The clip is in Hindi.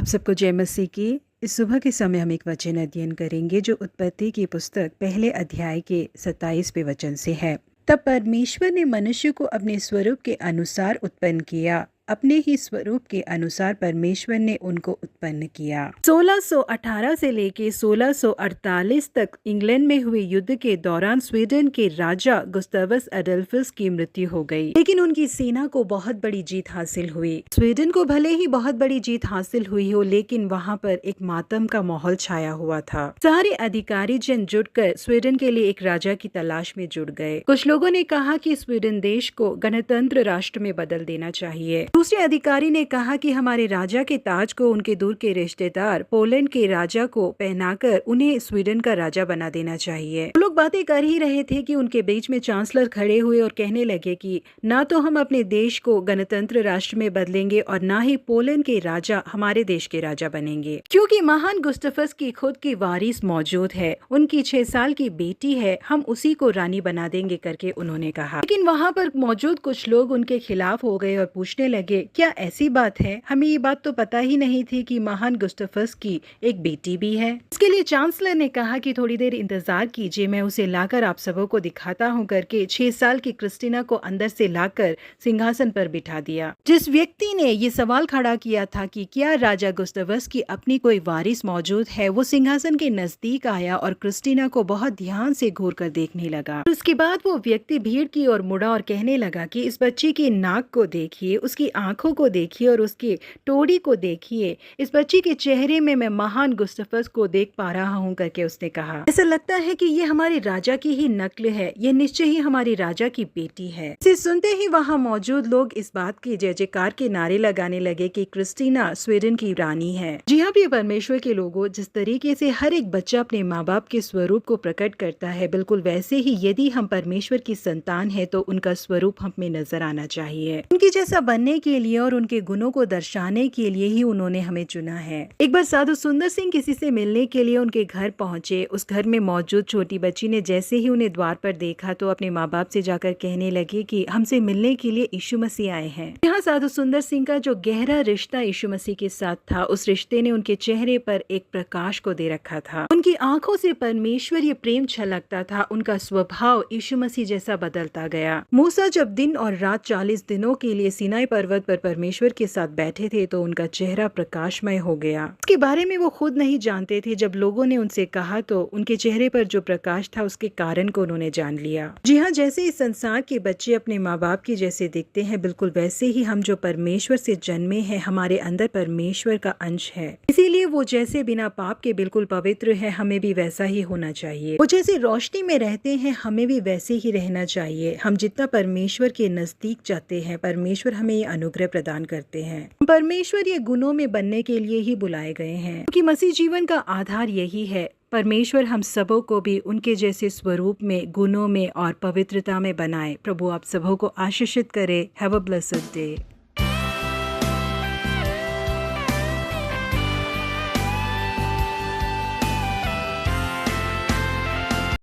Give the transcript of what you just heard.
आप सबको जय मसीह की। इस सुबह के समय हम एक वचन अध्ययन करेंगे जो उत्पत्ति की पुस्तक पहले अध्याय के 27वें वचन से है। तब परमेश्वर ने मनुष्य को अपने स्वरूप के अनुसार उत्पन्न किया, अपने ही स्वरूप के अनुसार परमेश्वर ने उनको उत्पन्न किया। 1618 से लेके 1648 तक इंग्लैंड में हुए युद्ध के दौरान स्वीडन के राजा गुस्तावस एडोल्फस की मृत्यु हो गई, लेकिन उनकी सेना को बहुत बड़ी जीत हासिल हुई। स्वीडन को भले ही बहुत बड़ी जीत हासिल हुई हो, लेकिन वहाँ पर एक मातम का माहौल छाया हुआ था। सारे अधिकारी जन जुटकर स्वीडन के लिए एक राजा की तलाश में जुट गए। कुछ लोगों ने कहा कि स्वीडन देश को गणतंत्र राष्ट्र में बदल देना चाहिए। दूसरे अधिकारी ने कहा कि हमारे राजा के ताज को उनके दूर के रिश्तेदार पोलैंड के राजा को पहनाकर उन्हें स्वीडन का राजा बना देना चाहिए। लोग बातें कर ही रहे थे कि उनके बीच में चांसलर खड़े हुए और कहने लगे कि ना तो हम अपने देश को गणतंत्र राष्ट्र में बदलेंगे और ना ही पोलैंड के राजा हमारे देश के राजा बनेंगे, क्योंकि महान गुस्तावस की खुद की वारिस मौजूद है, उनकी 6 साल की बेटी है, हम उसी को रानी बना देंगे करके उन्होंने कहा। लेकिन वहाँ पर मौजूद कुछ लोग उनके खिलाफ हो गए और पूछने लगे, क्या ऐसी बात है? हमें ये बात तो पता ही नहीं थी कि महान गुस्तावस की एक बेटी भी है। इसके लिए चांसलर ने कहा कि थोड़ी देर इंतजार कीजिए, मैं उसे लाकर आप सबों को दिखाता हूँ करके 6 साल की क्रिस्टीना को अंदर से लाकर सिंहासन पर बिठा दिया। जिस व्यक्ति ने ये सवाल खड़ा किया था कि क्या राजा गुस्तावस की अपनी कोई वारिस मौजूद है, वो सिंहासन के नजदीक आया और क्रिस्टीना को बहुत ध्यान से घूर कर देखने लगा। उसके बाद वो व्यक्ति भीड़ की ओर मुड़ा और कहने लगा कि इस बच्ची की नाक को देखिए, उसकी आंखों को देखिए और उसकी टोड़ी को देखिए, इस बच्ची के चेहरे में मैं महान गुस्तावस को देख पा रहा हूँ करके उसने कहा। ऐसा लगता है कि ये हमारे राजा की ही नकल है, ये निश्चय ही हमारे राजा की बेटी है। इसे सुनते ही वहाँ मौजूद लोग इस बात की जय जयकार के नारे लगाने लगे कि क्रिस्टीना स्वीडन की रानी है। जी हाँ प्रिय परमेश्वर के लोगों, जिस तरीके से हर एक बच्चा अपने माँ बाप के स्वरूप को प्रकट करता है, बिल्कुल वैसे ही यदि हम परमेश्वर की संतान है तो उनका स्वरूप हमें नजर आना चाहिए। उनकी जैसा बनने के लिए और उनके गुणों को दर्शाने के लिए ही उन्होंने हमें चुना है। एक बार साधु सुंदर सिंह किसी से मिलने के लिए उनके घर पहुंचे। उस घर में मौजूद छोटी बच्ची ने जैसे ही उन्हें द्वार पर देखा तो अपने माँ बाप से जाकर कहने लगी कि हमसे मिलने के लिए यीशु मसीह आए हैं। यहाँ साधु सुंदर सिंह का जो गहरा रिश्ता यीशु मसीह के साथ था, उस रिश्ते ने उनके चेहरे पर एक प्रकाश को दे रखा था। उनकी आंखों से परमेश्वरीय प्रेम छलकता था। उनका स्वभाव यीशु मसीह जैसा बदलता गया। मूसा जब दिन और रात 40 दिनों के लिए सीनाई पर्वत पर परमेश्वर के साथ बैठे थे तो उनका चेहरा प्रकाशमय हो गया। इसके बारे में वो खुद नहीं जानते थे। जब लोगों ने उनसे कहा तो उनके चेहरे पर जो प्रकाश था उसके कारण को उन्होंने जान लिया। जी हाँ, जैसे इस संसार के बच्चे अपने माँ बाप की जैसे दिखते हैं, बिल्कुल वैसे ही हम जो परमेश्वर से जन्मे हैं, हमारे अंदर परमेश्वर का अंश है। इसीलिए वो जैसे बिना पाप के बिल्कुल पवित्र है, हमें भी वैसा ही होना चाहिए। वो जैसे रोशनी में रहते हैं, हमें भी वैसे ही रहना चाहिए। हम जितना परमेश्वर के नजदीक जाते हैं, परमेश्वर हमें ये अनुग्रह प्रदान करते हैं। परमेश्वर ये गुणों में बनने के लिए ही बुलाए गए हैं, क्योंकि मसीह जीवन का आधार यही है। परमेश्वर हम सबों को भी उनके जैसे स्वरूप में, गुणों में और पवित्रता में बनाए। प्रभु आप सबों को आशीषित करे। Have a blessed day.